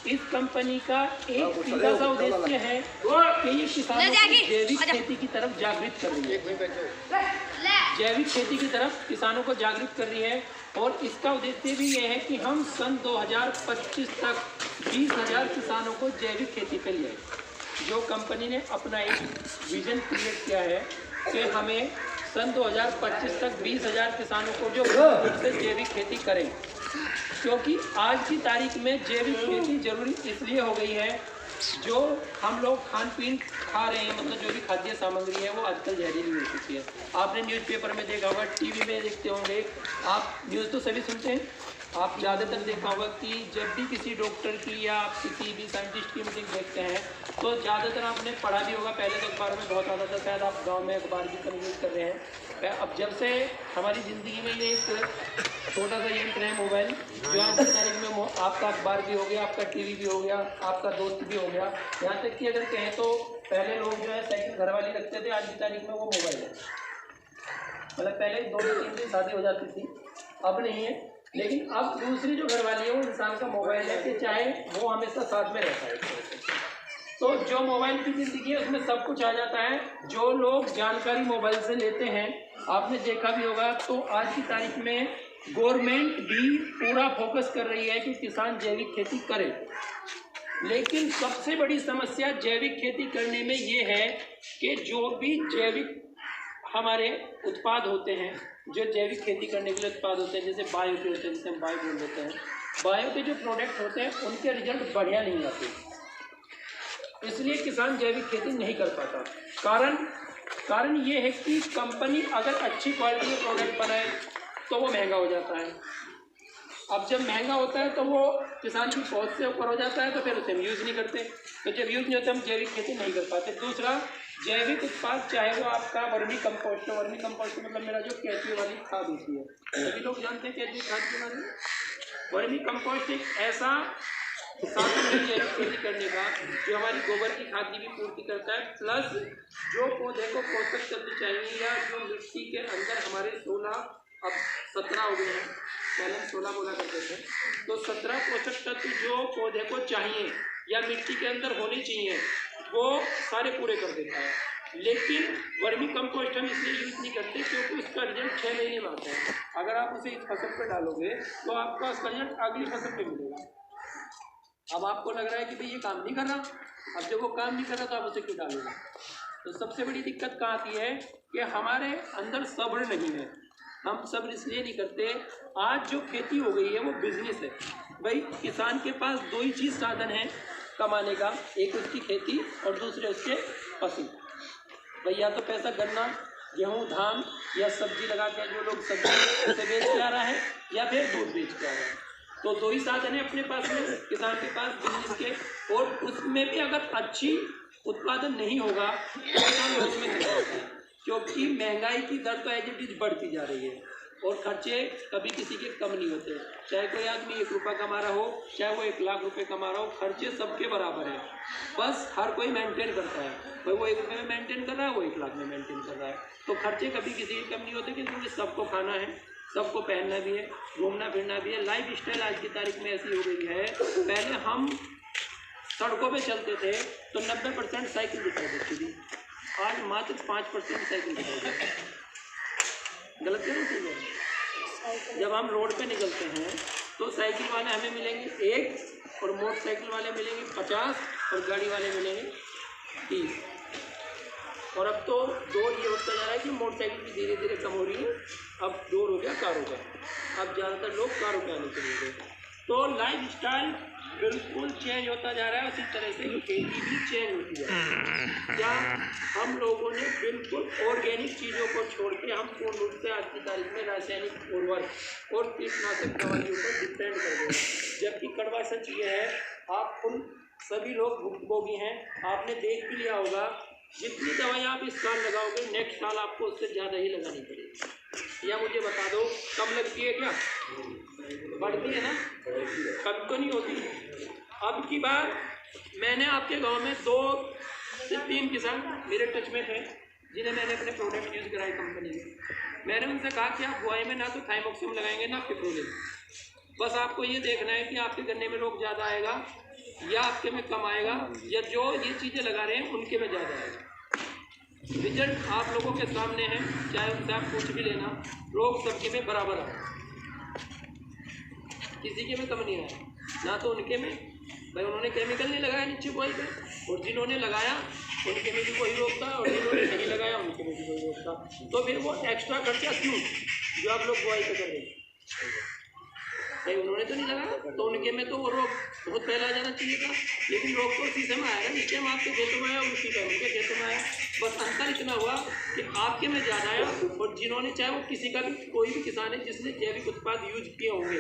इस कंपनी का एक सीधा सा उद्देश्य है कि ये किसानों को जैविक खेती की तरफ जागृत कर रही है। जैविक खेती की तरफ किसानों को जागरूक कर रही है और इसका उद्देश्य भी ये है कि हम सन 2025 तक 20,000 किसानों को जैविक खेती पे ले आए। जो कंपनी ने अपना एक विजन क्रिएट किया है कि हमें सन 2025 तक 20,000 किसानों को जो खुद से जैविक खेती करें, क्योंकि आज की तारीख में जैविक खेती जरूरी इसलिए हो गई है। जो हम लोग खान पीन खा रहे हैं, मतलब जो भी खाद्य सामग्री है वो आजकल जहरीली हो चुकी है। आपने न्यूज़पेपर में देखा होगा, टीवी में देखते होंगे, आप न्यूज़ तो सभी सुनते हैं। आप ज़्यादातर देखा होगा कि जब भी किसी डॉक्टर की या किसी भी साइंटिस्ट की मीटिंग देखते हैं तो ज़्यादातर आपने पढ़ा भी होगा, पहले तो अखबार में बहुत आता था, शायद आप गांव में अखबार भी कम यूज़ कर रहे हैं। अब जब से हमारी ज़िंदगी में ये एक छोटा सा यंत्र है मोबाइल, जो आज की तारीख में आपका अखबार भी हो गया, आपका टीवी भी हो गया, आपका दोस्त भी हो गया। यहाँ तक कि अगर कहें तो पहले लोग जो है साइकिल घर वाली रखते थे, आज की तारीख में वो मोबाइल है। मतलब पहले 2 से 3 दिन शादी हो जाती थी, अब नहीं है। लेकिन अब दूसरी जो घरवाली है वो इंसान का मोबाइल है, कि चाहे वो हमेशा साथ में रहता है। तो जो मोबाइल की ज़िंदगी है उसमें सब कुछ आ जाता है। जो लोग जानकारी मोबाइल से लेते हैं, आपने देखा भी होगा, तो आज की तारीख में गवर्नमेंट भी पूरा फोकस कर रही है कि किसान जैविक खेती करे। लेकिन सबसे बड़ी समस्या जैविक खेती करने में ये है कि जो भी जैविक हमारे उत्पाद होते हैं, जो जैविक खेती करने के लिए उत्पाद होते हैं, जैसे बायो के होते हैं, जिसे हम बायो बोल देते हैं, बायो के जो प्रोडक्ट होते हैं उनके रिजल्ट बढ़िया नहीं आते, इसलिए किसान जैविक खेती नहीं कर पाता। कारण ये है कि कंपनी अगर अच्छी क्वालिटी के प्रोडक्ट बनाए तो वो महंगा हो जाता है। अब जब महंगा होता है तो वो किसान की पहुंच से ऊपर हो जाता है, तो फिर उसे हम यूज़ नहीं करते। तो जब यूज़ नहीं होता हम जैविक खेती नहीं कर पाते। दूसरा, जैविक उत्पाद चाहे वो आपका वर्मी कंपोस्ट हो, वर्मी कंपोस्ट मतलब मेरा जो केचुए वाली खाद होती है, सभी लोग जानते हैं केचुए खाद के बारे में। वर्मी कंपोस्ट एक ऐसा साधन है जैविक खेती करने का जो हमारी गोबर की खाद की भी पूर्ति करता है, प्लस जो पौधे को पोषक तत्व चाहिए या जो मिट्टी के अंदर हमारे 16 अब 17 हो गए हैं, पहले 16 बोला करते थे, तो 17 पोषक तत्व जो पौधे को चाहिए या मिट्टी के अंदर होने चाहिए वो सारे पूरे कर देता है। लेकिन वर्मी कंपोस्ट हम इसलिए यूज़ नहीं करते क्योंकि उसका रिजल्ट 6 महीने में आता है। अगर आप उसे इस फसल पर डालोगे तो आपका उसका रिजल्ट अगली फसल पे मिलेगा। अब आपको लग रहा है कि भाई ये काम नहीं कर रहा, अब जब वो काम नहीं कर रहा तो आप उसे क्यों डालोगे? तो सबसे बड़ी दिक्कत कहाँ आती है कि हमारे अंदर सब्र नहीं है। हम सब्र इसलिए नहीं करते, आज जो खेती हो गई है वो बिजनेस है। भाई किसान के पास 2 ही चीज़ साधन है कमाने का, एक उसकी खेती और दूसरे उसके पशु। भाई या तो पैसा गन्ना, गेहूँ, धान या सब्जी लगा के जो लोग सब्जी से बेच के आ रहा है या फिर दूध बेच के आ रहा है, तो 2 ही साधन है अपने पास में किसान के पास बिजनेस के। और उसमें भी अगर अच्छी उत्पादन नहीं होगा तो किसान लॉस में चला जाता है, क्योंकि महंगाई की दर तो एज इट इज बढ़ती जा रही है और खर्चे कभी किसी के कम नहीं होते। चाहे कोई आदमी 1 रुपया कमा रहा हो, चाहे वो 1 लाख रुपए कमा रहा हो, खर्चे सबके बराबर है। बस हर कोई मेंटेन करता है, भाई वो 1 रुपये में मेंटेन कर रहा है, वो 1 लाख में मेंटेन कर रहा है। तो खर्चे कभी किसी के कम नहीं होते, क्योंकि सबको खाना है, सबको पहनना भी है, घूमना फिरना भी है। लाइफ स्टाइल आज की तारीख में ऐसी हो गई है, पहले हम सड़कों पे चलते थे तो 90% साइकिल दिखाई देती थी, आज मात्र 5% साइकिल दिखाई देती है। गलत है ना? जब हम रोड पे निकलते हैं तो साइकिल वाले हमें मिलेंगे 1 और मोटरसाइकिल वाले मिलेंगे 50 और गाड़ी वाले मिलेंगे 30। और अब तो दौर ये होता जा रहा है कि मोटरसाइकिल भी धीरे धीरे कम हो रही है, अब दौर हो गया कारों का, अब ज़्यादातर लोग कारों पे आने चले गए। तो लाइफ स्टाइल बिल्कुल चेंज होता जा रहा है, उसी तरह से खेती भी चेंज होती जा रही है। क्या हम लोगों ने बिल्कुल ऑर्गेनिक चीज़ों को छोड़ के हम पूर्ण रूप से आज की तारीख में रासायनिक उर्वरक और कीटनाशक दवाइयों पर डिपेंड कर गए, जबकि कड़वा सच ये है, आप उन सभी लोग भुक्तभोगी हैं। आपने देख भी लिया होगा, जितनी दवाई आप इस साल लगाओगे नेक्स्ट साल आपको उससे ज़्यादा ही लगानी पड़ेगी। या मुझे बता दो, कम लगती है क्या? बढ़ती है ना, कम तो नहीं होती। अब की बार मैंने आपके गांव में 2 से 3 किसान मेरे टच में थे जिन्हें मैंने अपने प्रोडक्ट यूज़ कराए कंपनी में। मैंने उनसे कहा कि आप बुआई में ना तो थाइमोक्सिम लगाएंगे ना पिप्रोलिन, बस आपको ये देखना है कि आपके गन्ने में रोग ज़्यादा आएगा या आपके में कम आएगा, या जो ये चीज़ें लगा रहे हैं उनके में ज़्यादा आएगा। रिजल्ट आप लोगों के सामने है, चाहे उनसे आप पूछ भी लेना, रोग सबके में बराबर आए, किसी के में कम नहीं आया, ना तो उनके में भाई उन्होंने केमिकल नहीं लगाया नीचे बुआई पे, और जिन्होंने लगाया उनके में भी वही रोग था, और जिन्होंने नहीं लगाया उनके में भी वही रोग था। तो फिर वो एक्स्ट्रा खर्चा क्यों जो आप लोग बुआई पे कर रहे हैं? भाई उन्होंने तो नहीं लगाया, तो उनके में तो वो रोग बहुत पहले आ जाना चाहिए था, लेकिन रोग तो उसी समय आएगा, नीचे में आपके खेतों में आया और उसी टाइम उनके खेतों में आया। बस अंतर इतना हुआ कि आपके में ज़्यादा आया, और जिन्होंने, चाहे वो किसी का भी कोई भी किसान है जिसने जैविक उत्पाद यूज किए होंगे,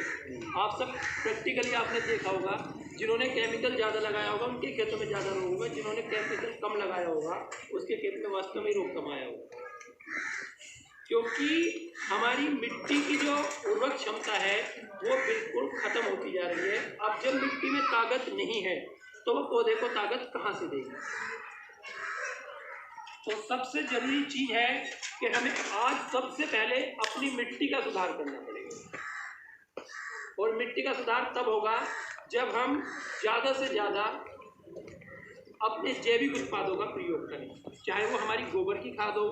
आप सब प्रैक्टिकली आपने देखा होगा, जिन्होंने केमिकल ज़्यादा लगाया होगा उनके खेतों में ज़्यादा रोग होगा, जिन्होंने केमिकल कम लगाया होगा उसके खेत में वास्तव में रोग कम आया होगा। क्योंकि हमारी मिट्टी की जो उर्वरक क्षमता है वो बिल्कुल ख़त्म होती जा रही है। अब जब मिट्टी में ताकत नहीं है तो वो पौधे को ताकत कहाँ से देगी? तो सबसे जरूरी चीज़ है कि हमें आज सबसे पहले अपनी मिट्टी का सुधार करना पड़ेगा, और मिट्टी का सुधार तब होगा जब हम ज़्यादा से ज़्यादा अपने जैविक उत्पादों का प्रयोग करें, चाहे वो हमारी गोबर की खाद हो,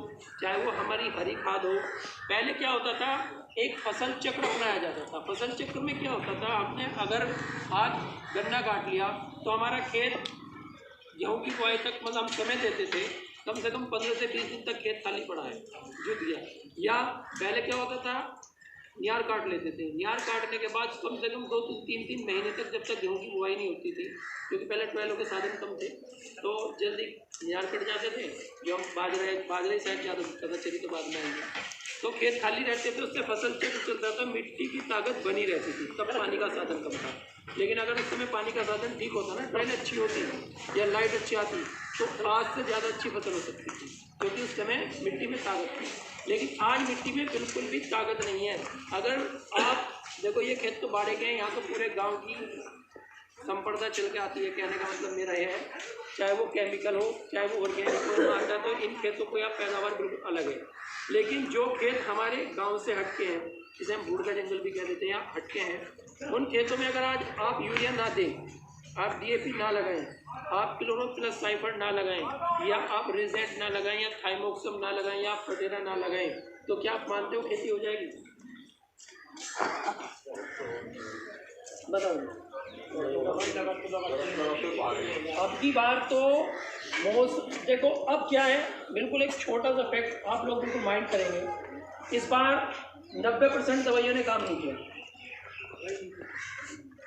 चाहे वो हमारी हरी खाद हो। पहले क्या होता था, एक फसल चक्र अपनाया जाता था। फसल चक्र में क्या होता था, आपने अगर आज गन्ना काट लिया तो हमारा खेत गेहूँ की बुआई तक मतलब हम समय देते थे, कम से कम 15 से 20 दिन तक खेत खाली पड़ा है, जुत गया। या पहले क्या होता था, नियार काट लेते थे, नियार काटने के बाद कम से कम 2-3 महीने तक जब तक गेहूँ की बुआई नहीं होती थी, क्योंकि पहले ट्वेलों के साधन कम थे, तो जल्दी नियार कट जाते थे। जो हम बाजरे शायद ज़्यादा पता चली तो बाद में आएंगे, तो खेत खाली रहते थे, उससे फसल चक्र चलता था, मिट्टी की ताकत बनी रहती थी, तब पानी का साधन कम था। लेकिन अगर उस समय पानी का साधन ठीक होता ना, ट्रेन अच्छी होती या लाइट अच्छी आती, तो आज से ज़्यादा अच्छी फसल हो सकती थी, क्योंकि उस समय मिट्टी में ताकत थी। लेकिन आज मिट्टी में बिल्कुल भी ताकत नहीं है। अगर आप देखो, ये खेत तो बाड़े के हैं, यहाँ तो पूरे गांव की संपदा चल के आती है, कहने का मतलब मेरा है, चाहे वो केमिकल हो चाहे वो ऑर्गेनिक हो, आता तो इन खेतों को या पैदावार बिल्कुल अलग है। लेकिन जो खेत हमारे गाँव से हटके हैं, जिसे हम बूढ़ का जंगल भी कह देते हैं, या हटके हैं, उन खेतों में अगर आज आप यूरिया ना दें, आप DAP ना लगाएं, आप क्लोरोप्लस साइफर ना लगाएं, या आप रिजेंट ना लगाएं, या थाइमोक्सम ना लगाएं, या आप फटेरा ना लगाएं, तो क्या आप मानते हो खेती हो जाएगी? बताओ। अब की बार तो देखो, अब क्या है, बिल्कुल एक छोटा सा फैक्ट आप लोग बिल्कुल माइंड करेंगे, इस बार 90% दवाइयों ने काम नहीं किया।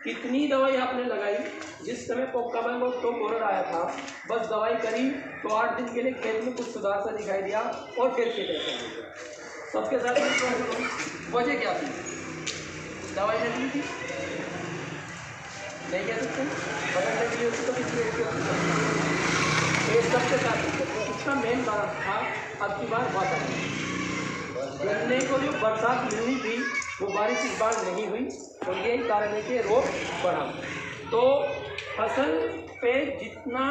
कितनी दवाई आपने लगाई, जिस समय पोकाबंग और टोकोरर आया था, बस दवाई करी तो 8 दिन के लिए खेत में कुछ सुधार सा दिखाई दिया और फिर खेत ऐसा हो गया। सबके साथ वजह क्या थी? दवाई नहीं थी, नहीं कह सकते, बदल लगी होती तो सबके साथ उसका मेन कारण था अब की बार वातावरण। गन्ने को जो बरसात मिलनी थी वो बारिश इस बार नहीं हुई, और यही कारण है कि रोग बढ़ा। तो फसल पे जितना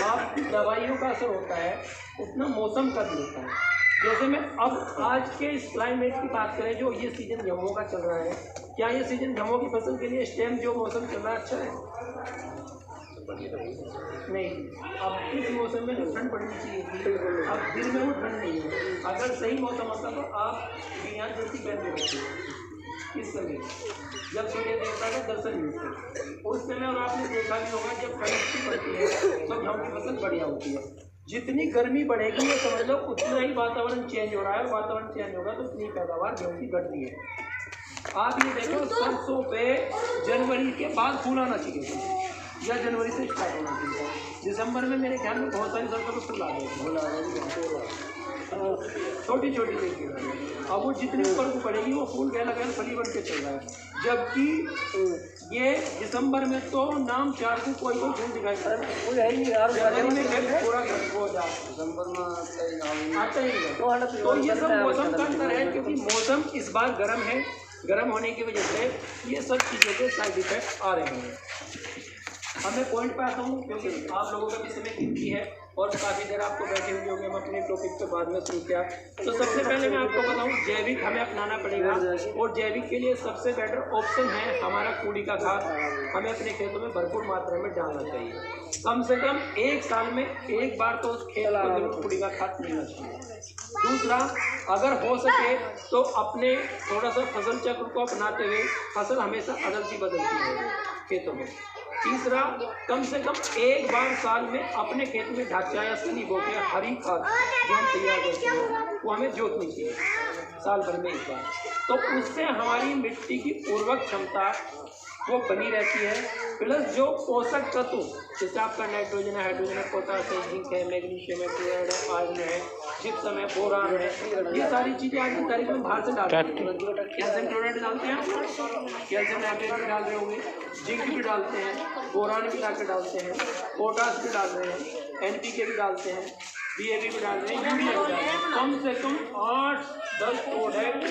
आपकी दवाइयों का असर होता है उतना मौसम का भी होता है। जैसे मैं अब आज के इस क्लाइमेट की बात करें, जो ये सीजन गेहूँ का चल रहा है, क्या ये सीजन गेहूँ की फसल के लिए इस टाइम जो मौसम चल रहा है अच्छा है? नहीं। अब इस मौसम में जो ठंड पड़नी चाहिए थी, अब दिन में वो ठंड नहीं है। अगर सही मौसम होता तो आप यहाँ जैसी पहनते होते इस समय, जब सूर्य देवता का दर्शन मिलते उस समय, और आपने देखा भी होगा जब ठंड पड़ती है तो गेहूँ की फसल बढ़िया होती है। जितनी गर्मी बढ़ेगी ये समझ लो उतना ही वातावरण चेंज हो रहा है, वातावरण चेंज होगा तो उतनी पैदावार गेहूँ की घटती है। आप ये देखो, सरसों पे जनवरी के बाद फूल आना चाहिए या जनवरी से स्टार्ट होना चाहिए। दिसंबर में मेरे ख्याल में बहुत सारी सरसों को फूल आ गए, छोटी छोटी देखिए। अब वो जितनी ऊपर को पड़ेगी वो फूल गया लगा फली बन के चल रहा है, जबकि ये दिसंबर में तो नाम चार को कोई फूल दिखाई पड़ रहा है, जनवरी में पूरा हो जाए, दिसंबर में आता ही नहीं। तो ये सब मौसम का अंतर है, क्योंकि मौसम इस बार गर्म है, गर्म होने की वजह से ये सब चीज़ों के साइड इफेक्ट आ रहे हैं। अब मैं पॉइंट पे आता हूँ, क्योंकि आप लोगों का भी समय कीमती है और काफ़ी देर आपको बैठे हुए होंगे। हम अपने टॉपिक पे बाद में शुरू किया। तो सबसे पहले मैं आपको बताऊँ, जैविक हमें अपनाना पड़ेगा और जैविक के लिए सबसे बेटर ऑप्शन है हमारा कूड़ी का खाद। हमें अपने खेतों में भरपूर मात्रा में डालना चाहिए। कम से कम 1 साल में 1 बार तो उस खेत को जरूर कूड़ी का खाद मिलना चाहिए। दूसरा, अगर हो सके तो अपने थोड़ा सा फसल चक्र को अपनाते हुए फसल हमेशा अदलती बदलती है खेतों में। तीसरा, कम से कम 1 बार साल में अपने खेत में ढांचा या सनी बो के हरी खाद जो हम तैयार करते हैं वो हमें जोतनी चाहिए साल भर में 1 बार। तो उससे हमारी मिट्टी की उर्वरक क्षमता वो बनी रहती है। प्लस जो पोषक तत्व जैसे आपका नाइट्रोजन है, हाइड्रोजन है, पोटास है, जिंक है, मैग्नीशियम है, क्लोराइड है, आयरन है, जिप्सम है, बोरान है, ये सारी चीज़ें आज की तारीख में बाहर से डालते हैं। कैल्शियम क्लोराइड डालते हैं, कैल्शियम नाइट्रेट भी डाल रहे होंगे, जिंक भी डालते हैं, बोरान भी डाल डालते हैं, पोटास भी डाल रहे हैं, NPK भी डालते हैं, DAP भी डाल रहे हैं, यूरिया भी डाल रहे हैं। कम से कम 8-10 प्रोडक्ट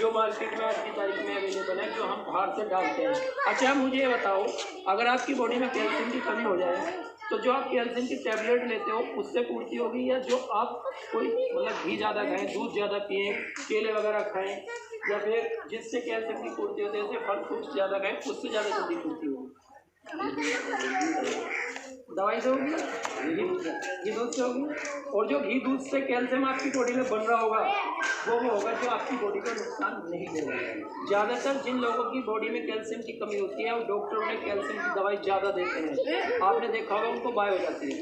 जो मार्केट में आज की तारीख में अवेलेबल है जो हम बाहर से डालते हैं। अच्छा, मुझे ये बताओ, अगर आपकी बॉडी में कैल्शियम की कमी हो जाए तो जो आप कैल्शियम की टैबलेट लेते हो उससे पूर्ति होगी, या जो आप कोई मतलब घी ज़्यादा खाएं, दूध ज़्यादा पिएँ, केले वगैरह खाएं, या फिर जिससे कैल्शियम की पूर्ति होती है जैसे फल फ्रूट्स ज़्यादा खाएं, उससे ज़्यादा जल्दी पूर्ति होगी? दवाई से होगी, घी दूध से होगी। और जो घी दूध से कैल्शियम आपकी बॉडी में बन रहा होगा वो होगा जो आपकी बॉडी को नुकसान नहीं देगा। ज़्यादातर जिन लोगों की बॉडी में कैल्शियम की कमी होती है और डॉक्टर उन्हें कैल्शियम की दवाई ज़्यादा देते हैं, आपने देखा होगा उनको बाय हो जाती है,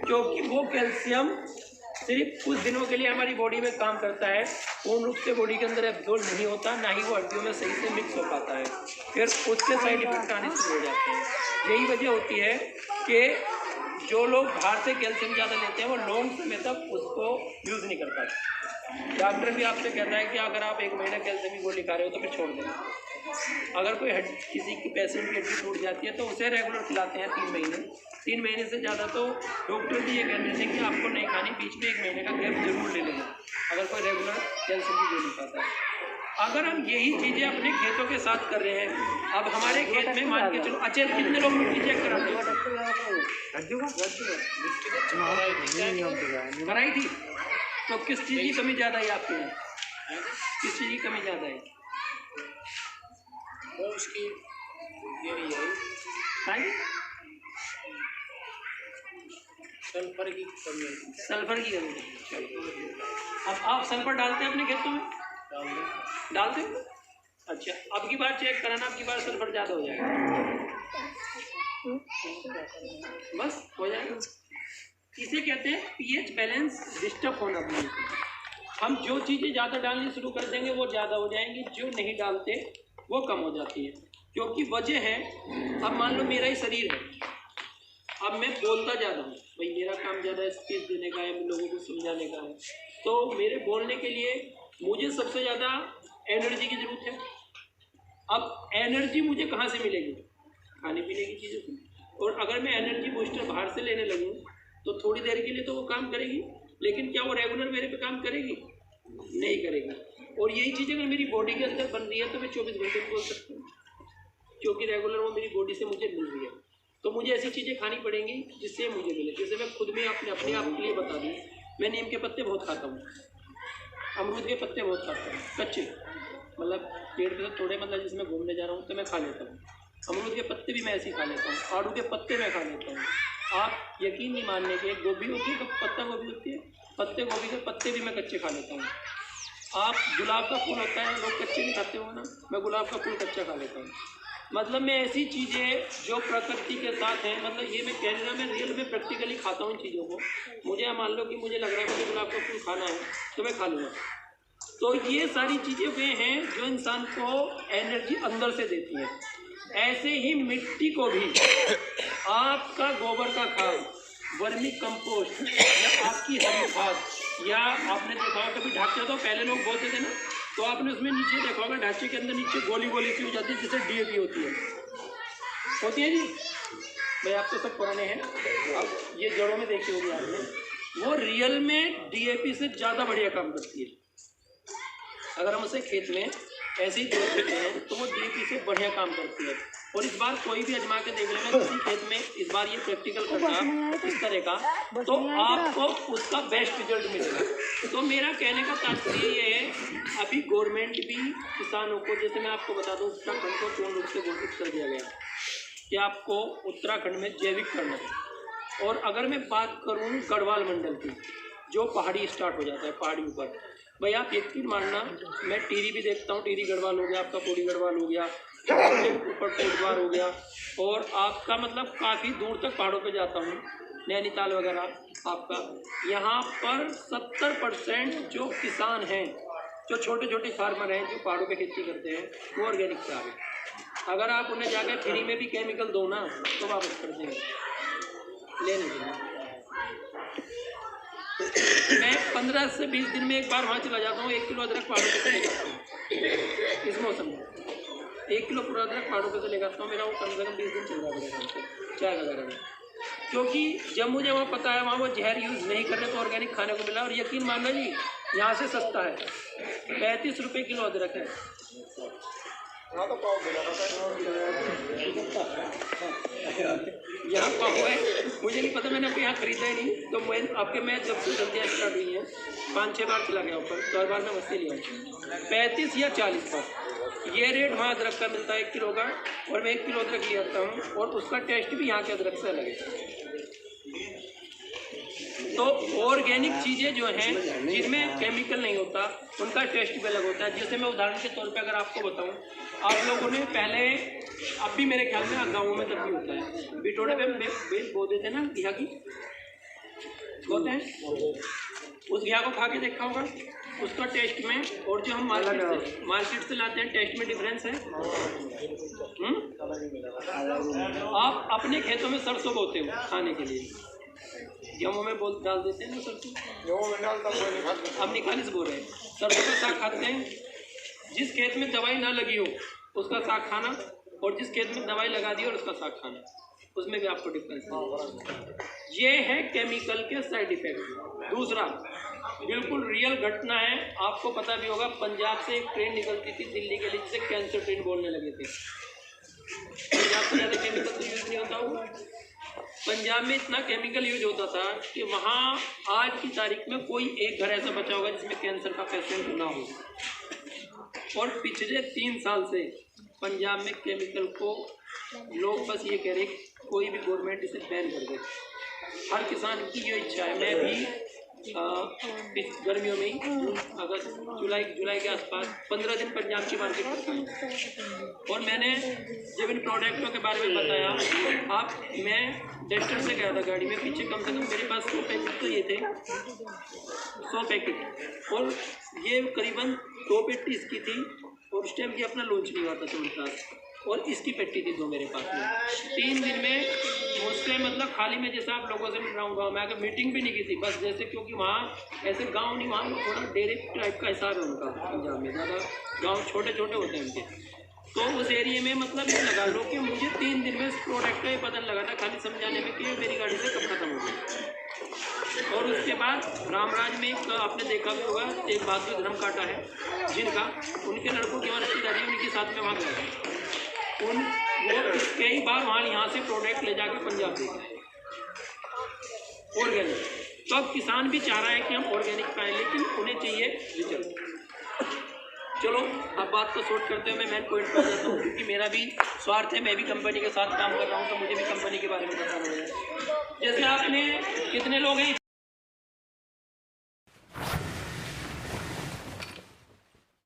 क्योंकि वो कैल्शियम सिर्फ कुछ दिनों के लिए हमारी बॉडी में काम करता है, पूर्ण रूप से बॉडी के अंदर एब्जॉर्ब नहीं होता, ना ही वो हड्डियों में सही से मिक्स हो पाता है, फिर उसके साइड इफेक्ट आने शुरू हो जाते हैं। यही वजह होती है कि जो लोग बाहर से कैल्शियम ज़्यादा लेते हैं वो लॉन्ग समय तक उसको यूज़ नहीं कर पाते। डॉक्टर भी आपसे कहता है कि अगर आप 1 महीना कैल्शियम की गोली खा रहे हो तो फिर छोड़ देना। अगर कोई किसी की पेशेंट की हड्डी टूट जाती है तो उसे रेगुलर खिलाते हैं 3 महीने से ज़्यादा। तो डॉक्टर भी ये कहते हैं कि आपको नहीं खानी, बीच में 1 महीने का गैप जरूर ले लेना अगर कोई रेगुलर कैल्शियम की गोली खाता है। अगर हम यही चीज़ें अपने खेतों के साथ कर रहे हैं, अब हमारे खेत में मान के चलो, अच्छा कितने लोग मिट्टी चेक कराते हैं? कराई थी, तो किस चीज़ की कमी ज़्यादा है आपके यहाँ? किस चीज़ की कमी ज़्यादा है? उसकी सल्फर की कमी है। सल्फर की कमी। अब आप सल्फर डालते हैं अपने खेतों में? डालते हैं। अच्छा, अब की बार चेक कराना, अब की बार सल्फर ज़्यादा हो जाएगा, बस हो जाएगा। इसे कहते हैं pH बैलेंस डिस्टर्ब होना। हम जो चीज़ें ज़्यादा डालनी शुरू कर देंगे वो ज़्यादा हो जाएंगी, जो नहीं डालते वो कम हो जाती है। क्योंकि वजह है, अब मान लो मेरा ही शरीर है, अब मैं बोलता ज़्यादा हूँ, भाई मेरा काम ज़्यादा स्पीच देने का है, लोगों को समझाने का है, तो मेरे बोलने के लिए मुझे सबसे ज़्यादा एनर्जी की ज़रूरत है। अब एनर्जी मुझे कहाँ से मिलेगी? खाने पीने की चीज़ों से। और अगर मैं एनर्जी बूस्टर बाहर से लेने लगूँ तो थोड़ी देर के लिए तो वो काम करेगी, लेकिन क्या वो रेगुलर मेरे पे काम करेगी? नहीं करेगी। और यही चीज़ अगर मेरी बॉडी के अंदर बन रही है तो मैं 24 घंटे बोल सकता हूँ, क्योंकि रेगुलर वो मेरी बॉडी से मुझे मिल रही है। तो मुझे ऐसी चीज़ें खानी पड़ेंगी जिससे मुझे मिले। जैसे मैं खुद में अपने आप के लिए बता दूँ, मैं नीम के पत्ते बहुत खाता हूँ, अमरूद के पत्ते बहुत खाता हूँ कच्चे, मतलब पेड़ पे तोड़े, मतलब जिसमें घूमने जा रहा हूँ तो मैं खा लेता हूँ। अमरूद के पत्ते भी मैं ऐसे ही खा लेता हूँ, आड़ू के पत्ते मैं खा लेता हूँ। आप यकीन नहीं मानने के, गोभी होती है, पत्ता गोभी होती है, पत्ते गोभी के पत्ते भी मैं कच्चे खा लेता हूँ। आप गुलाब का फूल होता है, लोग कच्चे नहीं खाते हो ना, मैं गुलाब का फूल कच्चा खा लेता हूँ। मतलब मैं ऐसी चीज़ें जो प्रकृति के साथ हैं, मतलब ये मैं कैनेडा में रियल में प्रैक्टिकली खाता हूँ इन चीज़ों को। मुझे मान लो कि मुझे लग रहा है मुझे गुलाब का फूल खाना है तो मैं खा लूँगा। तो ये सारी चीज़ें वे हैं जो इंसान को एनर्जी अंदर से देती हैं। ऐसे ही मिट्टी को भी आपका गोबर का खाद, वर्मी कंपोस्ट या आपकी हरी खाद, या आपने देखा होगा कभी ढांचा, तो पहले लोग बोलते थे ना, तो आपने उसमें नीचे देखा होगा ढांचे के अंदर नीचे गोली गोली सी हो जाती है जिससे DAP होती है जी। भाई आप तो सब पुराने हैं, अब ये जड़ों में देखी होगी आपने, वो रियल में DAP से ज़्यादा बढ़िया काम करती है। अगर हम उसे खेत में ऐसे ही जोत देते हैं तो वो DAP से बढ़िया काम करती है। और इस बार कोई भी आजमा के देख लेना किसी खेत में, इस बार ये प्रैक्टिकल करना इस तरह का, तो आपको उसका बेस्ट रिजल्ट मिलेगा। तो मेरा कहने का तात्पर्य ये है, अभी गवर्नमेंट भी किसानों को, जैसे मैं आपको बता दूं, उत्तराखंड को पूर्ण रूप से घोषित कर दिया गया कि आपको उत्तराखंड में जैविक करना है। और अगर मैं बात करूँ गढ़वाल मंडल की, जो पहाड़ी स्टार्ट हो जाता है, पहाड़ी ऊपर, भाई आप यकीन मानना, मैं टीरी भी देखता हूँ, टीरी गढ़वाल हो गया, आपका पौड़ी गढ़वाल हो गया, ऊपर कोटद्वार हो गया, और आपका मतलब काफ़ी दूर तक पहाड़ों पे जाता हूँ, नैनीताल वगैरह। आपका यहाँ पर 70% जो किसान हैं, जो छोटे छोटे फार्मर हैं, जो पहाड़ों पे खेती करते हैं, वो ऑर्गेनिक से आ गए। अगर आप उन्हें जाकर फ्री में भी केमिकल दो ना, तो वापस कर देंगे, लेने के लिए। मैं 15 से 20 दिन में एक बार वहाँ चला जाता हूँ, 1 किलो अदरक पहाड़ों पे से ले जाता हूँ। इस मौसम में 1 किलो पूरा अदरक पहाड़ों पे से ले जाता हूँ, मेरा वो कम से कम 20 दिन चल जाता है चाय वगैरह में। क्योंकि जब मुझे वहाँ पता है वहाँ वो जहर यूज़ नहीं कर रहे, तो ऑर्गेनिक खाने को मिला। और यकीन मानना जी, यहाँ से सस्ता है, 35 रुपये किलो अदरक है। यहाँ पाव है, मुझे नहीं पता, मैंने आपके यहाँ खरीदा ही नहीं। तो मैं आपके, मैं जब से जल्दियाँ स्टार्ट हुई हैं 5-6 बार चला गया ऊपर, तो हर बार मैं वैसे लिया 35 या 40 का ये रेट वहाँ अदरक का मिलता है 1 किलो का। और मैं 1 किलो अदरक ले आता हूँ, और उसका टेस्ट भी यहाँ के अदरक से अलग है। तो ऑर्गेनिक चीज़ें जो हैं, जिनमें केमिकल नहीं होता, उनका टेस्ट भी अलग होता है। जैसे मैं उदाहरण के तौर पे अगर आपको बताऊं, आप लोगों ने पहले, अब भी मेरे ख्याल में गाँवों में तब भी होता है, बिटोड़े पे बेल बो देते ना, घिया की बोते हैं, उस घिया को खा के देखा होगा, उसका टेस्ट में और जो हम मार्केट से लाते हैं, टेस्ट में डिफरेंस है। आप अपने खेतों में सरसों बोते हो खाने के लिए, गेहूँ में बोल डाल देते हैं ना सरसों, अब निकाली से बोल रहे हैं, सरसों का साग खाते हैं। जिस खेत में दवाई ना लगी हो उसका साग खाना, और जिस खेत में दवाई लगा दी और उसका साग खाना, उसमें भी आपको डिफरेंस है। ये है केमिकल के साइड इफेक्ट। दूसरा बिल्कुल रियल घटना है, आपको पता भी होगा, पंजाब से एक ट्रेन निकलती थी दिल्ली के लिए, जिसे कैंसर ट्रेन बोलने लगे थे। पंजाब से ज़्यादा केमिकल तो यूज़ नहीं होता होगा, पंजाब में इतना केमिकल यूज होता था कि वहाँ आज की तारीख में कोई एक घर ऐसा बचा होगा जिसमें कैंसर का पेशेंट ना हो। और पिछले 3 साल से पंजाब में केमिकल को लोग बस ये कह रहे कोई भी गवर्नमेंट इसे बैन कर दे। हर किसान की ये इच्छा है। मैं भी गर्मियों में ही अगस्त जुलाई के आसपास 15 दिन पंजाब की मार्केट में, और मैंने जब इन प्रोडक्टों के बारे में बताया, मैं डेस्टर से गया था गाड़ी में, पीछे कम से कम मेरे पास 100 पैकेट तो ये थे, 100 पैकेट, और ये करीबन 2 पेटी इसकी थी, और उस टाइम ये अपना लॉन्च नहीं हुआ था चमत्कार, और इसकी पेटी थी 2 मेरे पास में। 3 दिन में मुझसे, मतलब खाली मैं जैसा आप लोगों से मिल रहा हूँ, गाँव में आकर मीटिंग भी नहीं की थी, बस जैसे, क्योंकि वहाँ ऐसे गांव नहीं, वहाँ थोड़ा डेरे टाइप का हिसाब है उनका, पंजाब में ज़्यादा गांव छोटे छोटे होते हैं उनके। तो उस एरिए में मतलब ये लगा लो कि मुझे 3 दिन में इस प्रोडक्ट का ही पता लगा था, खाली समझाने में कि मेरी गाड़ी से कब खत्म हो गया। और उसके बाद रामराज में एक आपने देखा भी होगा, एक बहादुर धर्म काटा है जिनका, उनके लड़कों की वहाँ रिश्तेदारी, उनके साथ में वहाँ गया, वो कई बार वहाँ यहाँ से प्रोडक्ट ले जाकर पंजाब दे गए ऑर्गेनिक। तो अब किसान भी चाह रहा है कि हम ऑर्गेनिक पाएँ, लेकिन उन्हें चाहिए रिजल्ट। चलो अब बात को शॉर्ट करते हुए मैं मेन पॉइंट पर जाता हूँ, क्योंकि मेरा भी स्वार्थ है, मैं भी कंपनी के साथ काम कर रहा हूँ, तो मुझे भी कंपनी के बारे में बताना है। जैसे आपने कितने लोग हैं